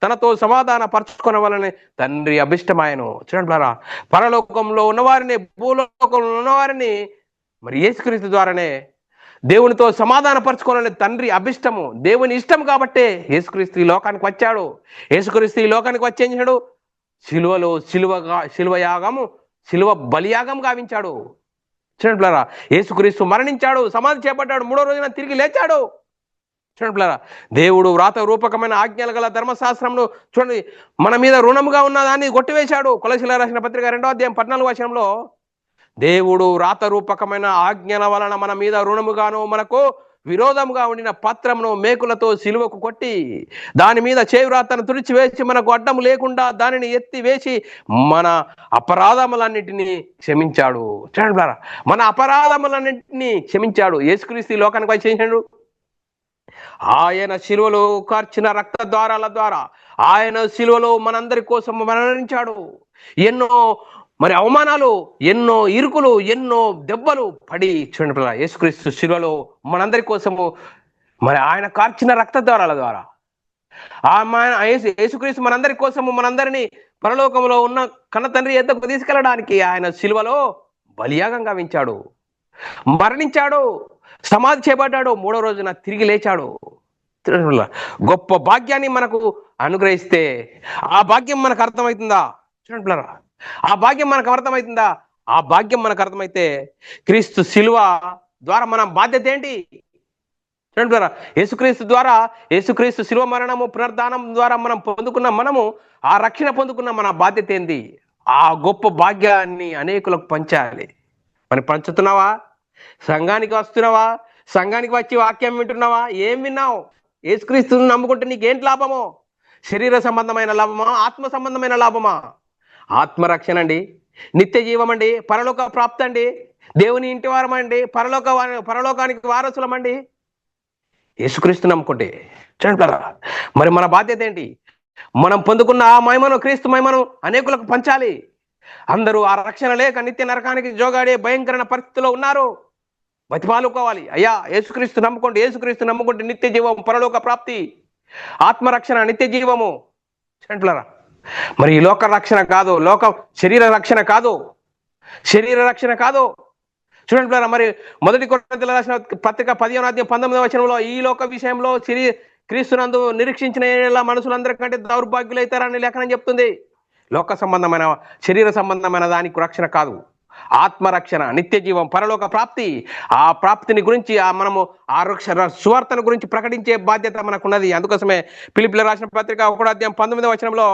తనతో సమాధాన పరచుకునవలని తండ్రి అభిష్టమాయను. చూడండి, పరలోకంలో ఉన్నవారిని, భూలోకంలో ఉన్నవారిని మరి యేసుక్రీస్తు ద్వారానే దేవునితో సమాధాన పరచుకోవాలని తండ్రి అభిష్టము, దేవుని ఇష్టం కాబట్టే యేసుక్రీస్తు ఈ లోకానికి వచ్చాడు. యేసుక్రీస్తు ఈ లోకానికి వచ్చి ఏం చేశాడు? శిలువ యాగము, శిలువ బలియాగం గావించాడు. చూడండి, యేసుక్రీస్తు మరణించాడు, సమాధి చేపట్టాడు, 3వ రోజున తిరిగి లేచాడు. చూడండి, దేవుడు వ్రాత రూపకమైన ఆజ్ఞలు గల ధర్మశాస్త్రంను చూడండి మన మీద రుణముగా ఉన్న దాన్ని కొట్టివేశాడు. కొలసీలకు రాసిన పత్రిక 2వ అధ్యాయం 14వ వచనంలో దేవుడు వ్రాత రూపకమైన ఆజ్ఞల వలన మన మీద రుణముగాను మనకు విరోధముగా ఉండిన పత్రమును మేకులతో సిలువకు కొట్టి దాని మీద చేవ్రాతను తుడిచివేసి మనకు అడ్డము లేకుండా దానిని ఎత్తి వేసి మన అపరాధములన్నిటినీ క్షమించాడు. చూడండి, మన అపరాధములన్నింటినీ క్షమించాడు. యేసుక్రీస్తు లోకానికి వచ్చి చేశాడు. ఆయన శిలువలో కార్చిన రక్త ద్వారాల ద్వారా ఆయన శిలువలో మనందరి కోసం మరణించాడు. ఎన్నో మరి అవమానాలు, ఎన్నో ఇరుకులు, ఎన్నో దెబ్బలు పడి చూడండి యేసుక్రీస్తు శిలువలో మనందరి కోసము మరి ఆయన కార్చిన రక్త ద్వారాల ద్వారా యేసుక్రీస్తు మనందరి కోసము మనందరినీ పరలోకంలో ఉన్న కన్న తండ్రి యొద్దకు తీసుకెళ్ళడానికి ఆయన శిలువలో బలియాగం గావించాడు, మరణించాడు, సమాధి చేయబడ్డాడు, 3వ రోజున తిరిగి లేచాడు. గొప్ప భాగ్యాన్ని మనకు అనుగ్రహిస్తే ఆ భాగ్యం మనకు అర్థమవుతుందా? చూడండి, ఆ భాగ్యం మనకు అర్థమవుతుందా? ఆ భాగ్యం మనకు అర్థమైతే క్రీస్తు శిలువ ద్వారా మన బాధ్యత ఏంటి? చూడండి, యేసుక్రీస్తు ద్వారా, యేసుక్రీస్తు శిలువ మరణము పునరుద్ధానం ద్వారా మనము ఆ రక్షణ పొందుకున్న మన బాధ్యత ఏంటి? ఆ గొప్ప భాగ్యాన్ని అనేకులకు పంచాలి. మరి పంచుతున్నావా? సంఘానికి వస్తున్నావా? సంఘానికి వచ్చి వాక్యం వింటున్నావా? ఏం విన్నావు? యేసుక్రీస్తుని నమ్ముకుంటే నీకేంటి లాభమో? శరీర సంబంధమైన లాభమా? ఆత్మ సంబంధమైన లాభమా? ఆత్మరక్షణ అండి, నిత్య జీవం అండి, పరలోక ప్రాప్తి అండి, దేవుని ఇంటి వారమండి, పరలోకానికి వారసులమండి యేసుక్రీస్తు నమ్ముకుంటే. చూడండి, మరి మన బాధ్యత ఏంటి? మనం పొందుకున్న ఆ మహిమను, క్రీస్తు మహిమను అనేకులకు పంచాలి. అందరూ ఆ రక్షణ లేక నిత్య నరకానికి జోగాడే భయంకరమైన పరిస్థితిలో ఉన్నారు. బతిమాలుకోవాలి, అయ్యా యేసుక్రీస్తు నమ్ముకోండి, యేసుక్రీస్తు నమ్ముకుంటే నిత్య జీవం, పరలోక ప్రాప్తి, ఆత్మరక్షణ, నిత్య జీవము. చూడండి, మరి ఈ లోక రక్షణ కాదు, శరీర రక్షణ కాదు, శరీర రక్షణ కాదు. చూడండి, మరి 1 కొరింథీయులకు రాసిన పత్రిక 15వ అధ్యాయం 19వ వచనంలో ఈ లోక విషయంలో క్రీస్తునందు నిరీక్షించిన మనుషులందరికంటే దౌర్భాగ్యులైతారని లేఖనం చెప్తుంది. లోక సంబంధమైన, శరీర సంబంధమైన దానికి రక్షణ కాదు, ఆత్మరక్షణ, నిత్య జీవం, పరలోక ప్రాప్తి. ఆ ప్రాప్తిని గురించి మనము ఆ సువార్తను గురించి ప్రకటించే బాధ్యత మనకున్నది. అందుకోసమే ఫిలిప్పీయులకు రాసిన పత్రిక 1వ అధ్యాయం 19వ వచనంలో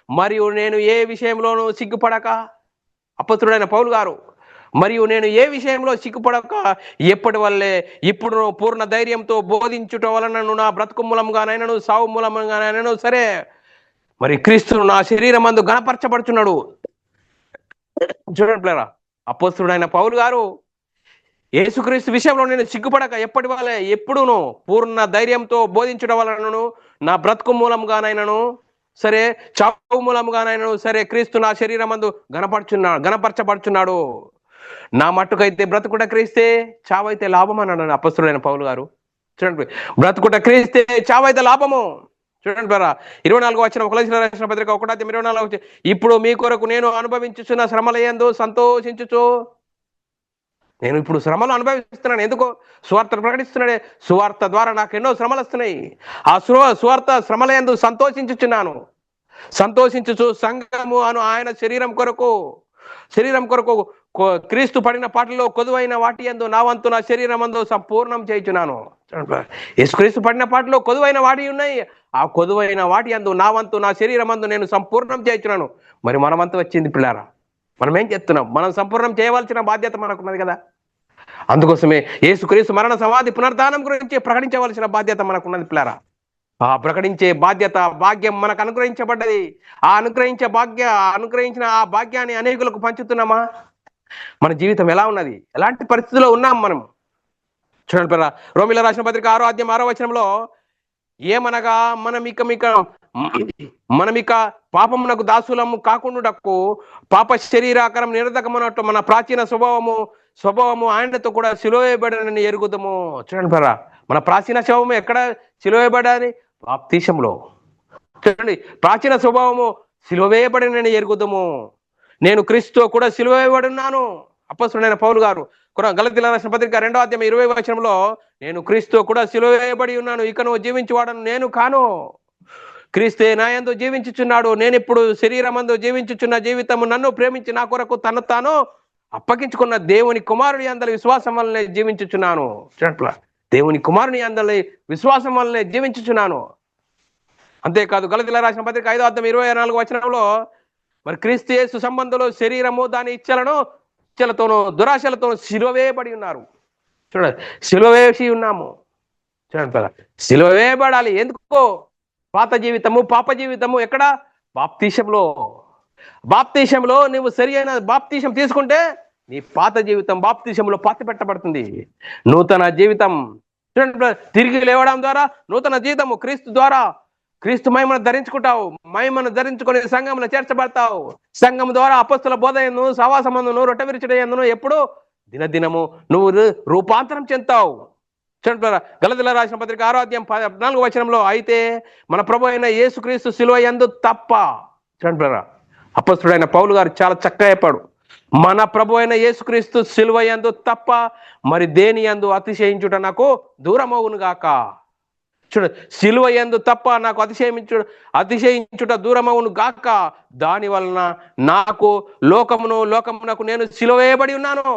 మరియు నేను ఏ విషయంలోనూ సిగ్గుపడక, అపొస్తలుడైన పౌలు గారు, మరియు నేను ఏ విషయంలో సిగ్గుపడక ఎప్పటి వల్లే ఇప్పుడు పూర్ణ ధైర్యంతో బోధించుట వలనను నా బ్రతుకు మూలంగానైనను సావు మూలంగానైనను సరే మరి క్రీస్తును నా శరీరమందు గణపరచబడుచున్నాడు. చూడండి, అపొస్తలుడైన పౌలు గారు యేసుక్రీస్తు విషయంలో నేను సిగ్గుపడక ఎప్పటి వల్ల ఎప్పుడును పూర్ణ ధైర్యంతో బోధించడం వలనను నా బ్రతుకు మూలంగానైనను సరే చావు మూలంగానైనను సరే క్రీస్తు నా శరీరమందు గణపరచబడుచున్నాడు. నా మట్టుకైతే బ్రతుకుట క్రీస్తే, చావైతే లాభం అన్నాడు అపొస్తలుడైన పౌలు గారు. చూడండి, బ్రతుకుట క్రీస్తే, చావైతే లాభము. చూడండి బ్రదరా, 24 వచ్చిన కొలస్సీయులకు రాసిన పత్రిక 1:24 ఇప్పుడు మీ కొరకు నేను అనుభవించుచున్న శ్రమలయందు సంతోషించుచు. నేను ఇప్పుడు శ్రమలు అనుభవిస్తున్నాను. ఎందుకు? సువార్త ప్రకటిస్తున్నాడే. సువార్త ద్వారా నాకు ఎన్నో శ్రమలు వస్తున్నాయి. ఆ సువార్త శ్రమలయందు సంతోషించుచున్నాను. సంతోషించుచు సంఘము అను ఆయన శరీరం కొరకు క్రీస్తు పడిన పాటల్లో కొదువైన వాటి యందు నా వంతు నా శరీరం అందు సంపూర్ణం చేయుచున్నాను. యేసుక్రీస్తు పడిన పాటలో కొదువైన వాటి ఉన్నాయి. ఆ కొదువైన వాటి యందు నా వంతు నా శరీరం అందు నేను సంపూర్ణం చేయుచున్నాను. మరి మన వంతు వచ్చింది పిల్లారా, మనం ఏం చేస్తున్నాం? మనం సంపూర్ణం చేయవలసిన బాధ్యత మనకున్నది కదా. అందుకోసమే యేసుక్రీస్తు మరణ సమాధి పునరుద్ధానం గురించి ప్రకటించవలసిన బాధ్యత మనకున్నది పిల్లారా. ఆ ప్రకటించే బాధ్యత, భాగ్యం మనకు అనుగ్రహించబడ్డది. అనుగ్రహించిన ఆ భాగ్యాన్ని అనేకులకు పంచుతున్నామా? మన జీవితం ఎలా ఉన్నది? ఎలాంటి పరిస్థితిలో ఉన్నాం మనం? చూడండి పిల్లరా, రోమీయులకు రాసిన పత్రిక 6:6 ఏమనగా మనమిక పాపమునకు దాసులము కాకుండాకు పాప శరీరాకారం నిరర్ధకమున్నట్టు మన ప్రాచీన స్వభావము ఆయనతో కూడా సిలువేయబడనని ఎరుగుదము. చూడండి పిల్లరా, మన ప్రాచీన స్వభావము ఎక్కడ సిలువేయబడాలి? బాప్తీసంలో. చూడండి, ప్రాచీన స్వభావము సిలువేయబడినని ఎరుగుదము. నేను క్రీస్తుతో కూడా సిలువేయబడి ఉన్నాను. అపొస్తలుడైన పౌలు గారు గలతీయులకు రాసిన పత్రిక 2:20 నేను క్రీస్తుతో కూడా సిలువేయబడి ఉన్నాను, ఇక నువ్వు జీవించువాడను నేను కాను, క్రీస్తే నా యందు జీవించుచున్నాడు. నేను ఇప్పుడు శరీరమందు జీవించుచున్న జీవితము నన్ను ప్రేమించి నా కొరకు తను తాను అప్పగించుకున్న దేవుని కుమారుని అందరి విశ్వాసం వల్లనే జీవించుచున్నాను. దేవుని కుమారుని అందరి విశ్వాసం వల్లనే జీవించుచున్నాను. అంతేకాదు, గలతీయులకు రాసిన పత్రిక 5:24 మరి క్రీస్తు యేసు సంబంధంలో శరీరము దాని ఇచ్చలతోనూ దురాశలతోనూ సిలువ వేయబడి ఉన్నారు. చూడండి, సిలువ వేసి ఉన్నాము. చూడండి కదా, సిలువ వేయబడాలి. ఎందుకో? పాత జీవితము పాప జీవితము ఎక్కడ? బాప్తీసంలో నువ్వు సరి అయిన బాప్తీసం తీసుకుంటే నీ పాత జీవితం బాప్తీసంలో పాతి పెట్టబడుతుంది. నూతన జీవితం తిరిగి లేవడం ద్వారా నూతన జీవితము క్రీస్తు ద్వారా క్రీస్తు మహిమను ధరించుకుంటావు. మహిమను ధరించుకుని సంఘంలో చేర్చబడతావు. సంఘం ద్వారా అపొస్తలుల బోధ యందు, సహవాసమందును, రొట్టె విరుచుట యందును ఎప్పుడు దినదినము నువ్వు రూపాంతరం చెందుతావు. గలతీయులకు రాసిన పత్రిక 6:14 అయితే మన ప్రభు అయిన యేసుక్రీస్తు సిలువ యందు తప్ప. చూడండి, అపొస్తలుడైన పౌలు గారు చాలా చక్కగా చెప్పాడు. మన ప్రభు అయిన యేసుక్రీస్తు సిలువ యందు తప్ప మరి దేని యందు అతిశయించుట నాకు దూరమవును గాక. చూడు, సిలువ యందు తప్ప నాకు అతిశయించుట దూరమవును గాక. దాని వలన నాకు లోకమునకు నేను సిలువ వేయబడి ఉన్నాను.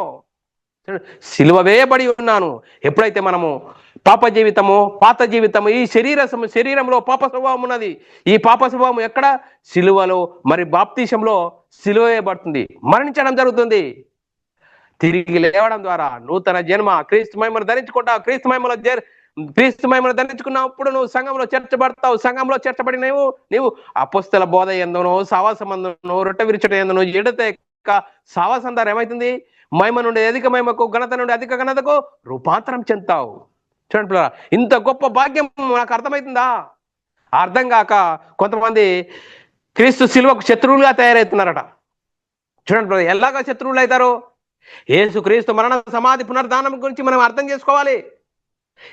సిలువ వేయబడి ఉన్నాను. ఎప్పుడైతే మనము పాత జీవితము ఈ శరీరంలో పాప స్వభావం ఉన్నది. ఈ పాప స్వభావం ఎక్కడ? సిలువలో, మరి బాప్తీసంలో సిలువ వేయబడుతుంది, మరణించడం జరుగుతుంది. తిరిగి లేవడం ద్వారా నూతన జన్మ, క్రీస్తు మహిమను ధరించుకుంటావు. క్రీస్తు మహిమను ధరించుకున్నప్పుడు నువ్వు సంఘంలో చేర్చబడతావు. సంఘంలో చేర్చబడి నీవు అపొస్తలుల బోధ యందును, సహవాసమందును, రొట్టె విరుచుట యందును ఎడత సహవాసం ద్వారా ఏమైతుంది? మహిమ నుండి అధిక మహిమకు, ఘనత నుండి అధిక ఘనతకు రూపాంతరం చెందుతావు. చూడండి, ఇంత గొప్ప భాగ్యం నాకు అర్థమవుతుందా? అర్థం కాక కొంతమంది క్రీస్తు సిలువకు శత్రువులుగా తయారవుతున్నారట. చూడండి, ఎలాగా శత్రువులు అవుతారు? యేసుక్రీస్తు మరణ సమాధి పునరుద్ధానం గురించి మనం అర్థం చేసుకోవాలి.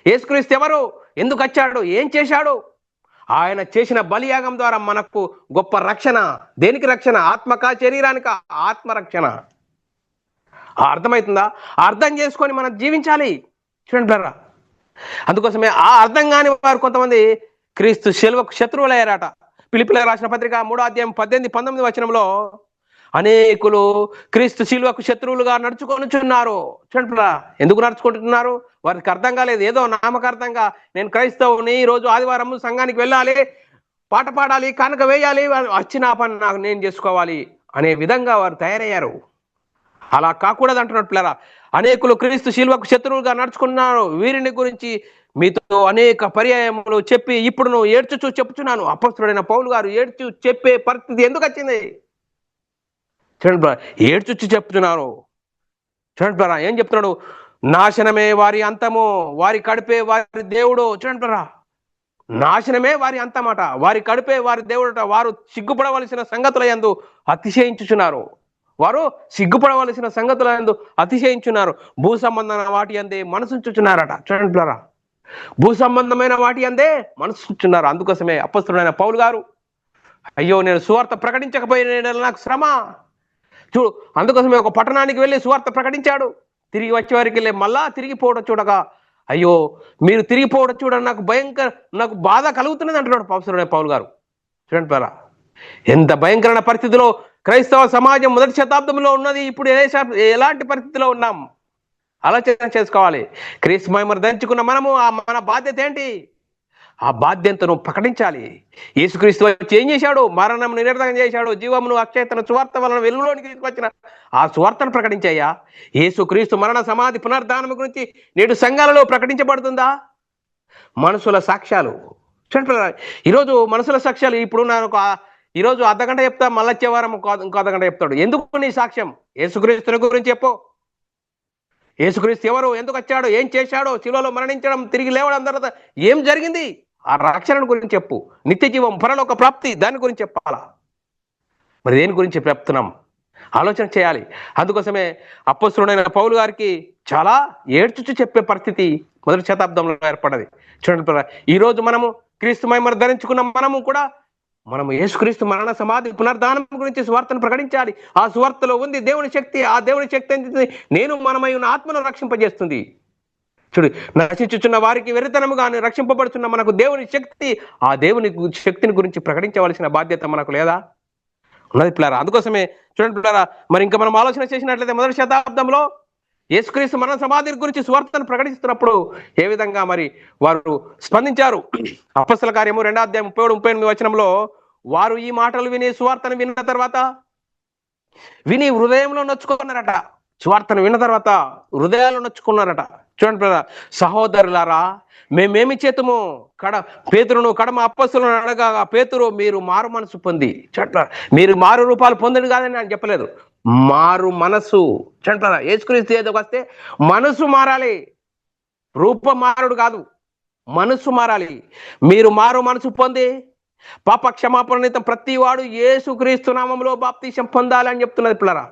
యేసుక్రీస్తు ఎవరు? ఎందుకు వచ్చాడు? ఏం చేశాడు? ఆయన చేసిన బలియాగం ద్వారా మనకు గొప్ప రక్షణ. దేనికి రక్షణ? ఆత్మక శరీరానికి ఆత్మరక్షణ. అర్థమవుతుందా? అర్థం చేసుకొని మనం జీవించాలి. చూడండి బ్రదర్, అందుకోసమే ఆ అర్థం కాని వారు కొంతమంది క్రీస్తు సిలువకు శత్రువులయ్యారట. ఫిలిప్పీయులకు రాసిన పత్రిక 3:18-19 అనేకులు క్రీస్తు సిలువకు శత్రువులుగా నడుచుకొనుచున్నారు. చూడండి, ఎందుకు నడుచుకుంటున్నారు? వారికి అర్థం కాలేదు. ఏదో నామకార్థంగా నేను క్రైస్తవుని, రోజు ఆదివారం సంఘానికి వెళ్ళాలి, పాట పాడాలి, కానుక వేయాలి, వచ్చిన పని నాకు నేను చేసుకోవాలి అనే విధంగా వారు తయారయ్యారు. అలా కాకూడదు అంటున్నట్టు పిల్లరా. అనేకులు క్రీస్తు సిలువకు శత్రువులుగా నడుచుకున్నారు. వీరిని గురించి మీతో అనేక పర్యాయములు చెప్పి ఇప్పుడు నువ్వు ఏడ్చుచూ చెప్పుచున్నాను. అపొస్తలుడైన పౌలు గారు ఏడ్చు చెప్పే పరిస్థితి ఎందుకు వచ్చింది? చూడండి బ్రదర్, ఏడ్చుచ్చి చెప్తున్నాను. చూడండి బ్రదర్, ఏం చెప్తున్నాడు? నాశనమే వారి అంతము, వారి కడుపే వారి దేవుడు. చూడండి బ్రదర్, నాశనమే వారి అంతమాట, వారి కడుపే వారి దేవుడట. వారు సిగ్గుపడవలసిన సంగతుల యందు అతిశయించుచున్నారు. అతిశయించున్నారు. భూ సంబంధమైన వాటి అందే మనసుంచుచున్నారట. చూడండి బ్రదర్, భూ సంబంధమైన వాటి అందే మనసు ఉంచున్నారు. అందుకోసమే అపొస్తలుడైన పౌలు గారు, అయ్యో నేను సువార్త ప్రకటించకపోయిన నాకు శ్రమ. చూడు, అందుకోసమే ఒక పట్టణానికి వెళ్ళి సువార్త ప్రకటించాడు. తిరిగి వచ్చేవారికి వెళ్ళి మళ్ళా తిరిగిపోవడం చూడగా, అయ్యో మీరు తిరిగిపోవడం చూడ నాకు బాధ కలుగుతున్నది అంటున్నాడు అపొస్తలుడైన పౌలు గారు. చూడండి ప్రియులారా, ఎంత భయంకరమైన పరిస్థితిలో క్రైస్తవ సమాజం మొదటి శతాబ్దంలో ఉన్నది. ఇప్పుడు ఎలాంటి పరిస్థితిలో ఉన్నాం ఆలోచన చేసుకోవాలి. క్రీస్తు మహిమను ధరించుకున్న మనము మన బాధ్యత ఏంటి? ఆ బాధ్యతను ప్రకటించాలి. యేసుక్రీస్తు వచ్చి ఏం చేశాడు? మరణం నిరర్ధకం చేశాడు, జీవమును అక్షయతను సువార్త వలన వెలుగులోనికి తీసుకొచ్చిన ఆ సువార్తను ప్రకటించాయా? యేసుక్రీస్తు మరణ సమాధి పునరుద్ధానం గురించి నేడు సంఘాలలో ప్రకటించబడుతుందా? మనుషుల సాక్ష్యాలు చూడండి. ఈరోజు మనుషుల సాక్ష్యాలు ఇప్పుడు నేను ఈరోజు అర్ధగంట చెప్తా, మళ్ళీ వచ్చే వారం ఇంకో అర్ధగంట చెప్తాడు. ఎందుకు నీ సాక్ష్యం? యేసుక్రీస్తుని గురించి చెప్పు. యేసుక్రీస్తు ఎవరు, ఎందుకు వచ్చాడు, ఏం చేశాడో, శిలువలో మరణించడం, తిరిగి లేవడం తర్వాత ఏం జరిగింది, ఆ రక్షణ గురించి చెప్పు. నిత్య జీవం, పరలోక ప్రాప్తి, దాని గురించి చెప్పాలా? మరి దేని గురించి చెప్తున్నాం? ఆలోచన చేయాలి. అందుకోసమే అపొస్తలుడైన పౌలు గారికి చాలా ఏడ్చుచు చెప్పే పరిస్థితి మొదటి శతాబ్దంలో ఏర్పడ్డది. చూడండి, ఈరోజు మనము క్రీస్తు మహిమను ధరించుకున్న మనము యేసుక్రీస్తు మరణ సమాధి పునరుద్ధానం గురించి సువార్తను ప్రకటించాలి. ఆ సువార్తలో ఉంది దేవుని శక్తి. ఆ దేవుని శక్తి నేను మనమై ఉన్న ఆత్మను రక్షింపజేస్తుంది. చూడు, నశించుచున్న వారికి వెరితనముగాను రక్షింపబడుతున్న మనకు దేవుని శక్తి, ఆ దేవుని శక్తిని గురించి ప్రకటించవలసిన బాధ్యత మనకు లేదా? ఉన్నది పిల్లారా. అందుకోసమే చూడండి పిల్లారా, మరి ఇంకా మనం ఆలోచన చేసినట్లయితే మొదటి శతాబ్దంలో యేసుక్రీస్తు మరణ సమాధి గురించి సువార్తను ప్రకటిస్తున్నప్పుడు ఏ విధంగా మరి వారు స్పందించారు? అపొస్తలుల కార్యము 2వ అధ్యాయం 37-38 వచనంలో, వారు ఈ మాటలు విని సువార్తను విన్న తర్వాత విని హృదయంలో నొచ్చుకున్నారట. సువార్తను విన్న తర్వాత హృదయాలు నొచ్చుకున్నారట. చూడండి పిల్లరా, సహోదరులారా మేమేమి చేతుము? పేతురును కడమ అపొస్తలులను అడగా పేతురు, మీరు మారు మనసు పొంది. చూడండి, మీరు మారు రూపాలు పొందడు కాదని నేను చెప్పలేదు, మారు మనసు. చూడండి, యేసుక్రీస్తు ఏదోకి వస్తే మనసు మారాలి, రూపం మారుడు కాదు, మనసు మారాలి. మీరు మారు మనసు పొంది పాప క్షమాపణ నిమిత్తం ప్రతి వాడు యేసుక్రీస్తు నామములో బాప్తిసం పొందాలని చెప్తున్నది పిల్లరా.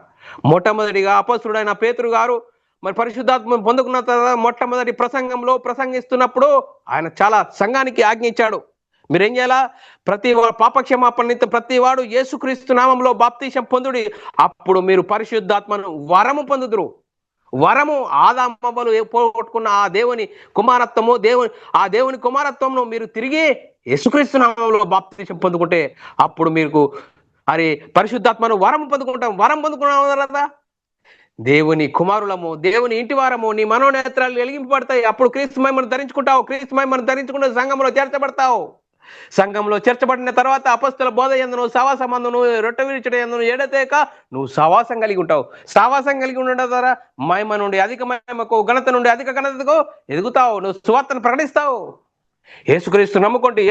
మొట్టమొదటిగా అపొస్తలుడైన పేతురు గారు మరి పరిశుద్ధాత్మ పొందుకున్న తర్వాత మొట్టమొదటి ప్రసంగంలో ప్రసంగిస్తున్నప్పుడు ఆయన చాలా సంఘానికి ఆజ్ఞించాడు, మీరేం చేయాలా? ప్రతి పాపక్షమాపణ నిమిత్తం ప్రతి వాడు యేసుక్రీస్తు నామంలో బాప్తిసం పొందుడి, అప్పుడు మీరు పరిశుద్ధాత్మను వరము పొందుదురు. వరము ఆదామవ్వలు పోగొట్టుకున్న ఆ దేవుని కుమారత్వము, ఆ దేవుని కుమారత్వంను మీరు తిరిగి యేసుక్రీస్తు నామంలో బాప్తిసం పొందుకుంటే అప్పుడు మీకు పరిశుద్ధాత్మను వరం పొందుకుంటాం. వరం పొందుకున్నాం కదా, దేవుని కుమారులము, దేవుని ఇంటి వారము, నీ మనోనేత్రాలు వెలిగింపబడతాయి. అప్పుడు క్రీస్తు మహిమను ధరించుకుంటావు. క్రీస్తు మహిమను ధరించుకుంటే సంఘంలో చేర్చబడతావు. సంఘంలో చేర్చబడిన తర్వాత అపొస్తల బోధ యందును సహవాసమందును రొట్టె విరుచుట యందును ఎడతేక నువ్వు సహవాసం కలిగి ఉంటావు. సహవాసం కలిగి ఉండడం ద్వారా మహిమ నుండి అధిక మహిమకు, ఘనత నుండి అధిక ఘనతకు ఎదుగుతావు. నువ్వు సువార్తను ప్రకటిస్తావు. యేసుక్రీస్తు నమ్ముకుంటే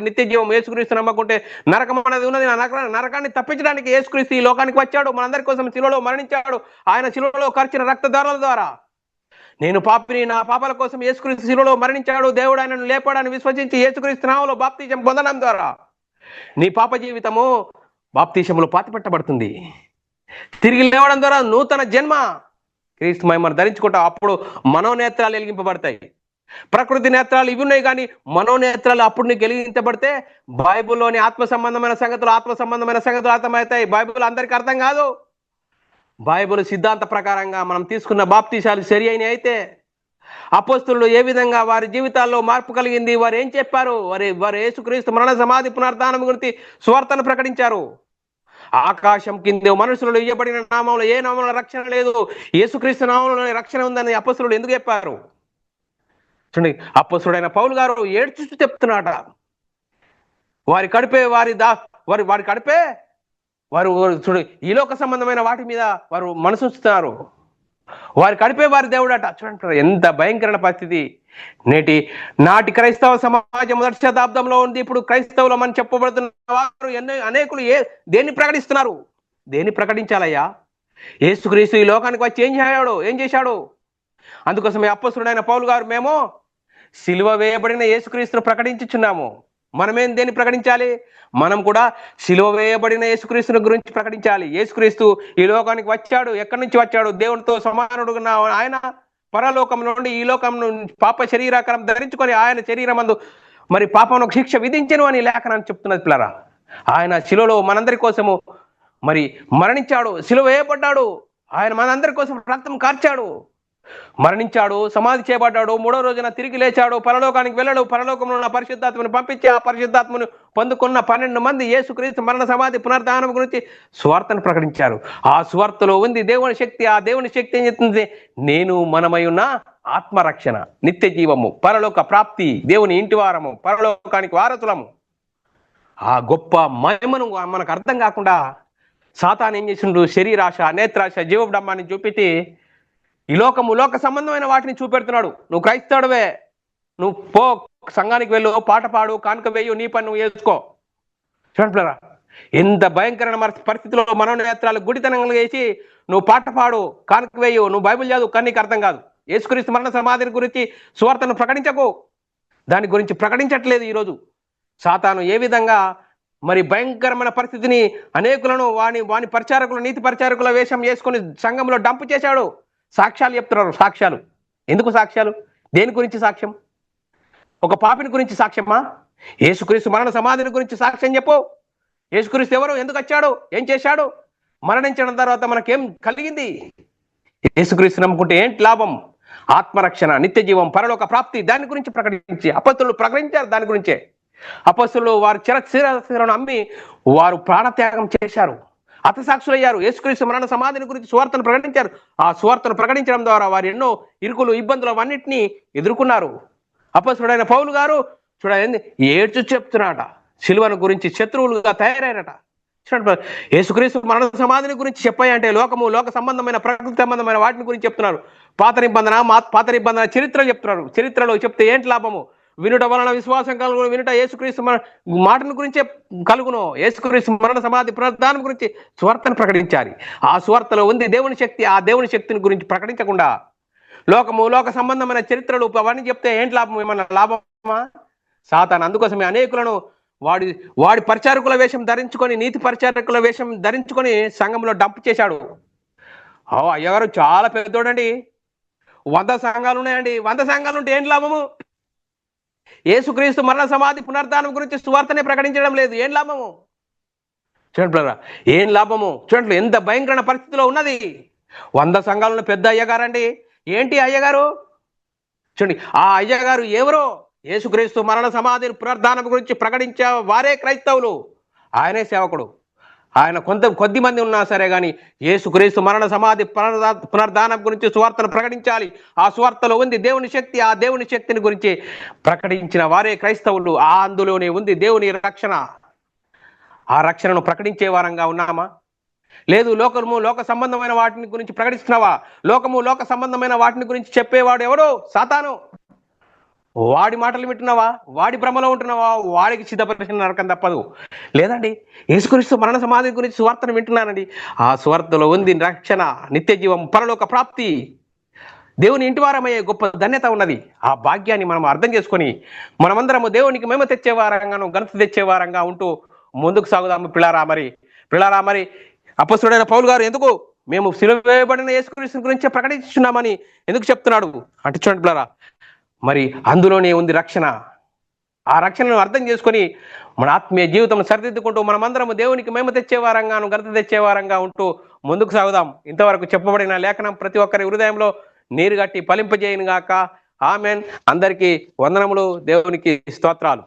నిత్య జీవం, యేసుక్రీస్తు నమ్ముకుంటే నరకం అనేది ఉన్నది. నరకాన్ని తప్పించడానికి యేసుక్రీస్తు ఈ లోకానికి వచ్చాడు, మనందరి కోసం శిలువలో మరణించాడు. ఆయన శిలువలో ఖర్చిన రక్తధారల ద్వారా నేను పాపిని, నా పాపాల కోసం యేసుక్రీస్తు శిలువలో మరణించాడు, దేవుడు ఆయనను లేపాడని విశ్వసించి యేసుక్రీస్తు నామములో బాప్తిసం పొందడం ద్వారా నీ పాప జీవితము బాప్తిసంలో పాతిపెట్టబడుతుంది. తిరిగి లేవడం ద్వారా నూతన జన్మ, క్రీస్తు మహిమను ధరించుకుంటావు. అప్పుడు మనోనేత్రాలు వెలిగింపబడతాయి. ప్రకృతి నేత్రాలు ఇవి ఉన్నాయి, కానీ మనోనేత్రాలు అప్పుడు నీకు వెలిగించబడితే బైబిల్లోని ఆత్మ సంబంధమైన సంగతులు అర్థమవుతాయి. బైబిల్ అందరికీ అర్థం కాదు. బైబిల్ సిద్ధాంత ప్రకారంగా మనం తీసుకున్న బాప్తిసాలు సరి అయినవి అయితే అపొస్తలులు ఏ విధంగా వారి జీవితాల్లో మార్పు కలిగింది, వారు ఏం చెప్పారు, వారు యేసుక్రీస్తు మరణ సమాధి పునరుద్ధానం గురించి సువార్తను ప్రకటించారు. ఆకాశం కింద మనుషులలో ఇవ్వబడిన నామంలో ఏ నామంలో రక్షణ లేదు, యేసుక్రీస్తు నామంలో రక్షణ ఉందని అపొస్తలులు ఎందుకు చెప్పారు? చూడండి, అపొస్తలుడైన పౌలు గారు ఏడ్చుతూ చెప్తున్నాట. వారి కడిపే వారు చూడు ఈ లోక సంబంధమైన వాటి మీద వారు మనసు ఉంచుతున్నారు. వారి కడిపే వారి దేవుడట. చూడండి ఎంత భయంకరమైన పరిస్థితి. నాటి క్రైస్తవ సమాజం మొదటి శతాబ్దంలో ఉంది. ఇప్పుడు క్రైస్తవులు అని చెప్పబడుతున్న వారు అనేకులు దేన్ని ప్రకటిస్తున్నారు? దేన్ని ప్రకటించాలయ్యా? యేసుక్రీస్తు ఈ లోకానికి వచ్చి ఏం చేశాడు? అందుకోసమే అపొస్తలుడైన పౌలు గారు, మేము సిలువ వేయబడిన యేసుక్రీస్తును ప్రకటించుచున్నాము. మనమేం దేన్ని ప్రకటించాలి? మనం కూడా సిలువ వేయబడిన యేసుక్రీస్తుని గురించి ప్రకటించాలి. యేసుక్రీస్తు ఈ లోకానికి వచ్చాడు. ఎక్కడి నుంచి వచ్చాడు? దేవునితో సమానుడుగా ఆయన పరలోకం నుండి ఈ లోకం నుండి పాప శరీరాకారం ధరించుకొని ఆయన శరీరమందు మరి పాపమునకు శిక్ష విధించెను అని లేఖనాన్ని చెప్తున్నది పిల్లరా. ఆయన శిలువలో మనందరి కోసము మరి మరణించాడు, శిలువ వేయబడ్డాడు, ఆయన మనందరి కోసం రక్తం కార్చాడు, మరణించాడు, సమాధి చేయబడ్డాడు, 3వ రోజున తిరిగి లేచాడు, పరలోకానికి వెళ్ళాడు, పరలోకంలో ఉన్న పరిశుద్ధాత్మను పంపించి ఆ పరిశుద్ధాత్మను పొందుకున్న 12 మంది యేసుక్రీస్తు మరణ సమాధి పునరుద్ధానం గురించి సువార్తను ప్రకటించారు. ఆ సువార్తలో ఉంది దేవుని శక్తి. ఆ దేవుని శక్తి ఏం చెప్తుంది? నేను మనమై ఉన్న ఆత్మరక్షణ, నిత్య జీవము, పరలోక ప్రాప్తి, దేవుని ఇంటి వారము, పరలోకానికి వారసులము. ఆ గొప్ప మహిమను మనకు అర్థం కాకుండా సాతాను ఏం చేసిండు? శరీరాశ, నేత్రాశ, జీవడంబాన్ని చూపెట్టి ఈ లోక సంబంధమైన వాటిని చూపెడుతున్నాడు. నువ్వు క్రైస్తవుడవే, నువ్వు పో, సంఘానికి వెళ్ళు, పాట పాడు, కానుక వేయు, నీ పని నువ్వు వేసుకో. చూడండి, ఎంత భయంకరమైన పరిస్థితిలో మనోనేత్రాలు గుడితనంగా వేసి నువ్వు పాట పాడు, కానుక వేయు, నువ్వు బైబిల్ చదువు, కానీ నీకు అర్థం కాదు. యేసుక్రీస్తు మరణ సమాధిని గురించి సువార్తను ప్రకటించకు. దాని గురించి ప్రకటించట్లేదు ఈరోజు. సాతాను ఏ విధంగా మరి భయంకరమైన పరిస్థితిని అనేకులను వాని పరిచారకులు, నీతి పరిచారకుల వేషం వేసుకొని సంఘంలో డంపు చేశాడు. సాక్ష్యాలు చెప్తున్నారు. సాక్ష్యాలు ఎందుకు? సాక్ష్యాలు దేని గురించి సాక్ష్యం? ఒక పాపిని గురించి సాక్ష్యమా? యేసుక్రీస్తు మరణ సమాధిని గురించి సాక్ష్యం చెప్పు. యేసుక్రీస్తు ఎవరు? ఎందుకు వచ్చాడు? ఏం చేశాడు? మరణించిన తర్వాత మనకేం కలిగింది? యేసుక్రీస్తు నమ్ముకుంటే ఏంటి లాభం? ఆత్మరక్షణ, నిత్య జీవం, పరలోక ప్రాప్తి, దాని గురించి ప్రకటించి అపొస్తలులు ప్రకటించారు. దాని గురించే అపొస్తలులు వారు చిరశిరను అమ్మి వారు ప్రాణత్యాగం చేశారు, హతసాక్షులయ్యారు. యేసుక్రీస్తు మరణ సమాధిని గురించి సువార్తను ప్రకటించారు. ఆ సువార్తను ప్రకటించడం ద్వారా వారు ఎన్నో ఇరుకులు, ఇబ్బందులు అవన్నిటినీ ఎదుర్కొన్నారు. అపొస్తలుడైన పౌలు గారు చూడండి, ఏడ్చు చెప్తున్నాట, సిలువను గురించి శత్రువులుగా తయారైనట. చూడండి, యేసుక్రీస్తు మరణ సమాధిని గురించి చెప్పాయి అంటే లోక సంబంధమైన, ప్రకృతి సంబంధమైన వాటిని గురించి చెప్తున్నారు. పాత నిబంధన చరిత్రలు చెప్తున్నారు. చరిత్రలో చెప్తే ఏంటి లాభము? వినుట వలన విశ్వాసం కలుగును, వినుట యేసుక్రీస్తు మాటల గురించే కలుగును. యేసుక్రీస్తు మరణ సమాధి పునరుద్ధానం గురించి సువార్తను ప్రకటించాలి. ఆ సువార్తలో ఉంది దేవుని శక్తి. ఆ దేవుని శక్తిని గురించి ప్రకటించకుండా లోక సంబంధమైన చరిత్రలు అవన్నీ చెప్తే ఏంటి లాభం? ఏమన్నా లాభమా? సాతాను అందుకోసమే అనేకులను వాడి పరిచారకుల వేషం ధరించుకొని, నీతి పరిచారకుల వేషం ధరించుకొని సంఘంలో డంప్ చేశాడు. అయ్యగారు చాలా పెద్దోడండి, 100 సంఘాలు ఉన్నాయండి. 100 సంఘాలు ఉంటే ఏంటి లాభము? యేసుక్రీస్తు మరణ సమాధి పునరుద్ధానం గురించి సువార్తనే ప్రకటించడం లేదు, ఏం లాభము? చూడండి, ఏం లాభము? చూడండి, ఎంత భయంకరమైన పరిస్థితిలో ఉన్నది. 100 సంఘాలను పెద్ద అయ్యగారండి. ఏంటి అయ్యగారు? చూడండి, ఆ అయ్యగారు ఎవరో? యేసుక్రీస్తు మరణ సమాధి పునరుద్ధానం గురించి ప్రకటించే వారే క్రైస్తవులు. ఆయనే సేవకుడు. ఆయన కొద్ది మంది ఉన్నా సరే కానీ యేసుక్రీస్తు మరణ సమాధి పునరుద్ధానం గురించి సువార్తను ప్రకటించాలి. ఆ సువార్తలో ఉంది దేవుని శక్తి. ఆ దేవుని శక్తిని గురించి ప్రకటించిన వారే క్రైస్తవులు. ఆ అందులోనే ఉంది దేవుని రక్షణ. ఆ రక్షణను ప్రకటించే వారంగా ఉన్నామా? లేదు, లోక సంబంధమైన వాటిని గురించి ప్రకటిస్తున్నావా? లోక సంబంధమైన వాటిని గురించి చెప్పేవాడు ఎవడో? సాతాను. వాడి మాటలు వింటున్నావా? వాడి భ్రమలో ఉంటున్నావా? వాడికి సిద్ధపరిచిన నరకం తప్పదు. లేదండి, యేసుక్రీస్తు మరణ సమాధి గురించి సువార్తను వింటున్నానండి. ఆ సువార్తలో ఉంది రక్షణ, నిత్య జీవం, పరలోక ప్రాప్తి, దేవుని ఇంటి వారమయ్యే గొప్ప ధన్యత ఉన్నది. ఆ భాగ్యాన్ని మనం అర్థం చేసుకొని మనమందరము దేవునికి మేము తెచ్చేవారంగాను, ఘనత తెచ్చేవారంగా ఉంటూ ముందుకు సాగుదాము. పిల్లారా మరి అపొస్తలుడైన పౌలు గారు ఎందుకు మేము సిలువ వేయబడిన యేసుక్రీస్తు గురించి ప్రకటిస్తున్నామని ఎందుకు చెప్తున్నాడు అంటే చూడండి పిల్లారా, మరి అందులోనే ఉంది రక్షణ. ఆ రక్షణను అర్థం చేసుకొని మన ఆత్మీయ జీవితం సరిదిద్దుకుంటూ మనమందరము దేవునికి మేము తెచ్చేవారంగాను, ఘనత తెచ్చేవారంగా ఉంటూ ముందుకు సాగుదాం. ఇంతవరకు చెప్పబడిన లేఖనం ప్రతి ఒక్కరి హృదయంలో నీరు గట్టి ఫలింపజేయను గాక. ఆమెన్. అందరికీ వందనములు, దేవునికి స్తోత్రాలు.